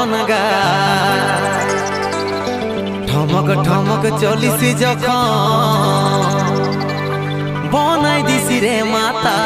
মতন গা ঠমক ঠমক চলিসি যখন বনাই দিছি রে মাতা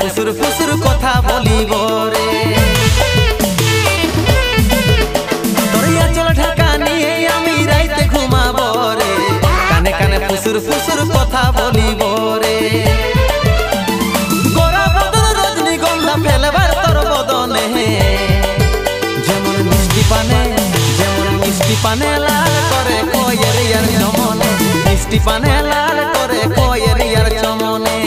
ফুসুর ফুসুর কথা বলিব রে তোরিয়া চল ঢাকা নিয়ে আমি রাইতে ঘুমাব রে কানে কানে ফুসুর ফুসুর কথা বলিব রে গোরা বদন রজনীগন্ধা ফেলবার তোর বদনে যেমন মিষ্টি পানে লাল করে কয়ের ইয়ার চমনে মিষ্টি পানে লাল করে কয়ের ইয়ার চমনে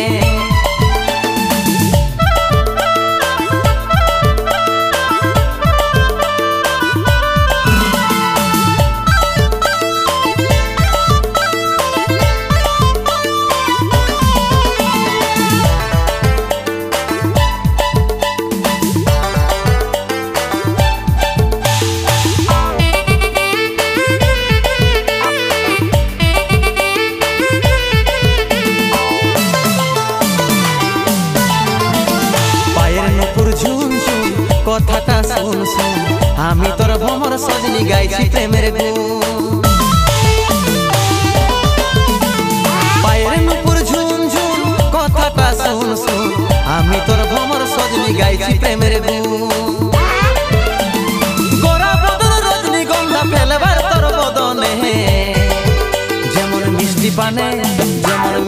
কথাটা শুন শুন আমি তোর ভ্রমর সজনী গাইছি প্রেমের গুণ পায়ের নুপুর ঝুন ঝুন কথাটা শুন শুন আমি তোর ভ্রমর সজনী গাইছি প্রেমের গুণ গোরা বদন রজনীগন্ধা ফেলবার তোর বদনে যেমন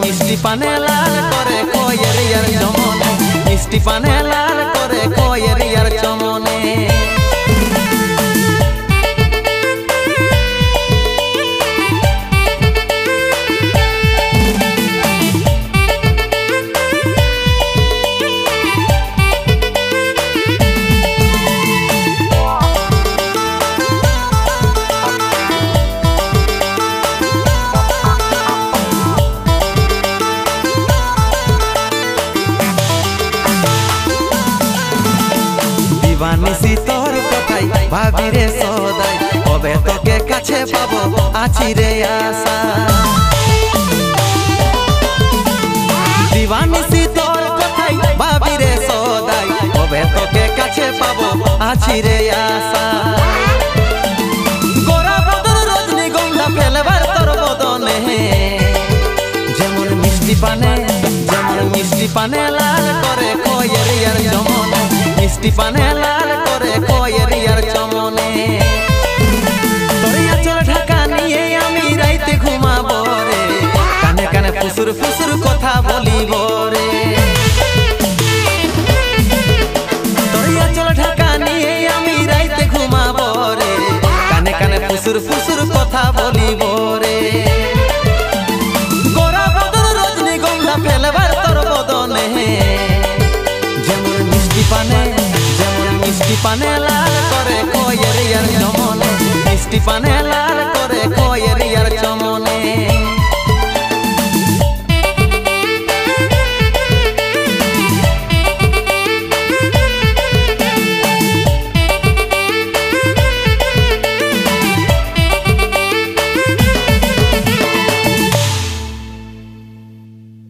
মিষ্টি পানে লাল করে কয়ের ইয়ার চমনে মিষ্টি পানে লাল করে কয়ের ইয়ার চমনে দিবানিসি তোর কথাই ভাবি রে সদাই কবে তোকে কাছে পাবো আছি রে আশা দিবানিসি তোর কথাই ভাবি রে সদাই কবে তোকে কাছে পাবো আছি রে আশা গোরা বদন রজনীগন্ধা ফেলবার তোর বদনে যেমন মিষ্টি পানে লাল করে কয়ের ইয়ার চমনে মিষ্টি পানে লাল করে কয়ের ইয়ার চমনে তোরিয়া চল ঢাকা নিয়ে আমি রাইতে ঘুমাব রে কানে কানে ফুসুর ফুসুর কথা বলিব রে তোরিয়া চল ঢাকা নিয়ে আমি রাইতে ঘুমাব রে কানে কানে ফুসুর ফুসুর কথা বলিব রে গোরা বদন রজনীগন্ধা ফেলবার তোর বদনে যেমন মিষ্টি পানে লাল করে কয়ের ইয়ার চমনে মিষ্টি পানে লাল